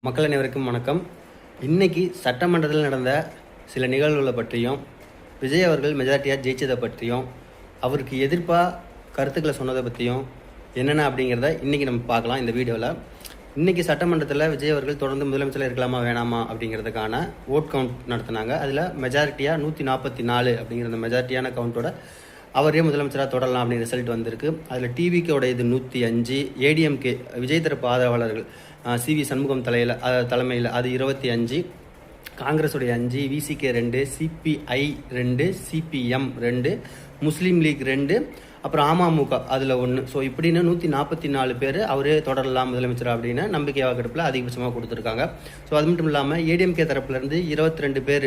மக்கள் அனைவருக்கும் வணக்கம். இன்னைக்கு சட்டமன்றத்தில் நடந்த சில நிகழ்வுகளை பற்றியும், விஜய் அவர்கள் மெஜாரிட்டியாக ஜெயிச்சதை பற்றியும், அவருக்கு எதிர்ப்பாக கருத்துக்களை சொன்னதை பற்றியும் என்னென்ன அப்படிங்கிறத இன்றைக்கி நம்ம பார்க்கலாம் இந்த வீடியோவில். இன்றைக்கி சட்டமன்றத்தில் விஜய் அவர்கள் தொடர்ந்து முதலமைச்சராக இருக்கலாமா வேணாமா அப்படிங்கிறதுக்கான ஓட் கவுண்ட் நடத்தினாங்க. அதில் மெஜாரிட்டியாக 144 அப்படிங்கிற அந்த மெஜாரிட்டியான கவுண்டோட அவரே முதலமைச்சராக தொடரலாம் அப்படிங்கிற ரிசல்ட் வந்திருக்கு. அதில் டிவிக்கோட இது 105, ஏடிஎம்கே விஜய் தரப்பு ஆதரவாளர்கள் சிவி சண்முகம் தலைமையில் அது 25, காங்கிரஸுடைய 5, விசிகே 2, சிபிஐ 2, சிபிஎம் 2, முஸ்லீம் லீக் 2, அப்புறம் அமமுக அதில் 1. ஸோ இப்படின்னு 144 பேர் அவரே தொடரலாம் முதலமைச்சர் அப்படின்னு நம்பிக்கை வாக்கெடுப்பில் அதிகபட்சமாக கொடுத்துருக்காங்க. ஸோ அது மட்டும் இல்லாமல் ஏடிஎம்கே தரப்புலேருந்து 22 பேர்,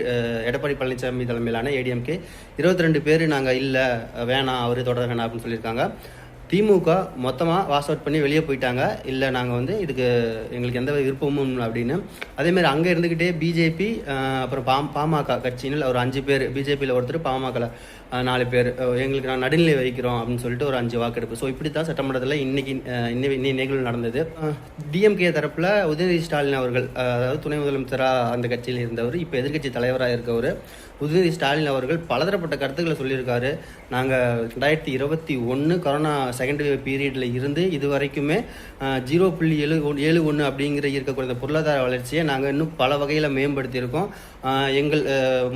எடப்பாடி பழனிசாமி தலைமையிலான ஏடிஎம்கே 22 பேர் நாங்கள் இல்லை வேணாம் அவர் தொடர வேணாம் அப்படின்னு சொல்லியிருக்காங்க. திமுக மொத்தமாக வாஸ் அவுட் பண்ணி வெளியே போயிட்டாங்க, இல்லை நாங்கள் இதுக்கு எங்களுக்கு எந்த விருப்பமும் அப்படின்னு. அதேமாதிரி அங்கே இருந்துக்கிட்டே பிஜேபி, அப்புறம் பாமக கட்சியில் ஒரு 5 பேர், பிஜேபியில் ஒருத்தர், பாமகவில் 4 பேர், எங்களுக்கு நான் நடுநிலை வைக்கிறோம் அப்படின்னு சொல்லிட்டு ஒரு 5 வாக்கெடுப்பு. ஸோ இப்படி தான் சட்டமன்றத்தில் இன்னைக்கு நிகழ்வு நடந்தது. டிஎம்கே தரப்பில் உதயநிதி ஸ்டாலின் அவர்கள், அதாவது துணை முதலமைச்சராக அந்த கட்சியில் இருந்தவர், இப்போ எதிர்கட்சி தலைவராக இருக்கவர் உதயநிதி ஸ்டாலின் அவர்கள் பலதரப்பட்ட கருத்துக்களை சொல்லியிருக்காரு. நாங்கள் 2021 கொரோனா செகண்ட் வேவ் பீரியடில் இருந்து இது வரைக்குமே 0.71 அப்படிங்கிற இருக்கக்கூடிய பொருளாதார வளர்ச்சியை நாங்கள் இன்னும் பல வகையில் மேம்படுத்தியிருக்கோம். எங்கள்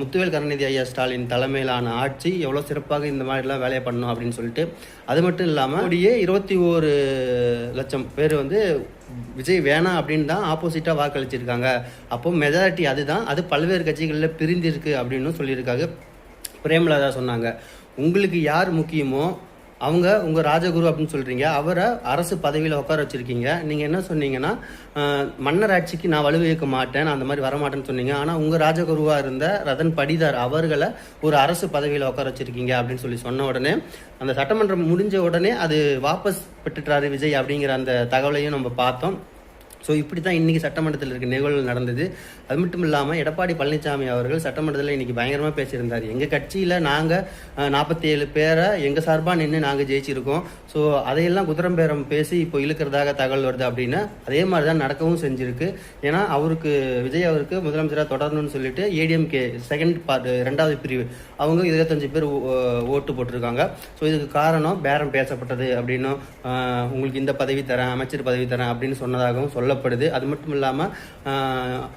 முத்துவேல் கருணாநிதி ஐயா ஸ்டாலின் தலைமையிலான ஆட்சி எவ்வளோ சிறப்பாக இந்த மாதிரிலாம் வேலையை பண்ணணும் அப்படின்னு சொல்லிட்டு, அது மட்டும் இல்லாமல் அப்படியே 21 லட்சம் பேர் விஜய் வேணாம் அப்படின்னு தான் ஆப்போசிட்டாக வாக்களிச்சிருக்காங்க. அப்போ மெஜாரிட்டி அதுதான், அது பல்வேறு கட்சிகளில் பிரிந்திருக்கு அப்படின்னு சொல்லியிருக்காங்க. பிரேமலதா சொன்னாங்க, உங்களுக்கு யார் முக்கியமோ அவங்க உங்கள் ராஜகுரு அப்படின்னு சொல்கிறீங்க, அவரை அரசு பதவியில் உட்கார வச்சுருக்கீங்க. நீங்கள் என்ன சொன்னீங்கன்னா, மன்னர் ஆட்சிக்கு நான் வலுவைக்க மாட்டேன், நான் அந்த மாதிரி வரமாட்டேன்னு சொன்னீங்க. ஆனால் உங்கள் ராஜகுருவாக இருந்த ரதன் படிதார் அவர்களை ஒரு அரசு பதவியில் உட்கார வச்சுருக்கீங்க அப்படின்னு சொன்ன உடனே, அந்த சட்டமன்றம் முடிஞ்ச உடனே அது வாபஸ் பெற்றுட்டாரு விஜய் அப்படிங்கிற அந்த தகவலையும் நம்ம பார்த்தோம். ஸோ இப்படி தான் இன்றைக்கி சட்டமன்றத்தில் இருக்க நிகழ்வு நடந்தது. அது மட்டும் இல்லாமல் எடப்பாடி பழனிசாமி அவர்கள் சட்டமன்றத்தில் இன்றைக்கி பயங்கரமாக பேசியிருந்தார். எங்கள் கட்சியில் நாங்கள் 47 பேரை எங்கள் சார்பாக நின்று நாங்கள் ஜெயிச்சிருக்கோம். ஸோ அதையெல்லாம் குதிரம்பேரம் பேசி இப்போ இழுக்கிறதாக தகவல் வருது அப்படின்னு. அதே மாதிரி தான் நடக்கவும் செஞ்சுருக்கு. ஏன்னா விஜய் அவருக்கு முதலமைச்சராக தொடரணும்னு சொல்லிட்டு ஏடிஎம்கே செகண்ட் பார்ட் 2வது பிரிவு அவங்க 25 பேர் ஓட்டு போட்டிருக்காங்க. ஸோ இதுக்கு காரணம் பேரம் பேசப்பட்டது அப்படின்னும், உங்களுக்கு இந்த பதவி தரேன், அமைச்சர் பதவி தரேன் அப்படின்னு சொன்னதாகவும் சொல்லப்படுது. அது மட்டும் இல்லாமல்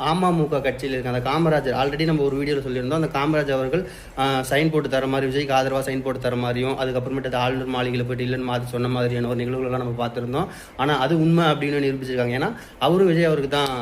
அமமுக கட்சியில் இருக்க அந்த காமராஜர், ஆல்ரெடி நம்ம ஒரு வீடியோவில் சொல்லியிருந்தோம், அந்த காமராஜ் அவர்கள் சைன் போட்டு தர மாதிரி, விஜய்க்கு ஆதரவாக சைன் போட்டு தர மாதிரியும், அதுக்கப்புறமேட்டு ஆளுநர் மாளிகையில் போயிட்டு இல்லைன்னு மாதிரி சொன்ன மாதிரியான ஒரு நிகழ்வுகளெல்லாம் நம்ம பார்த்துருந்தோம். ஆனால் அது உண்மை அப்படின்னு நிரூபிச்சிருக்காங்க. ஏன்னா அவரும் விஜய் அவருக்கு தான்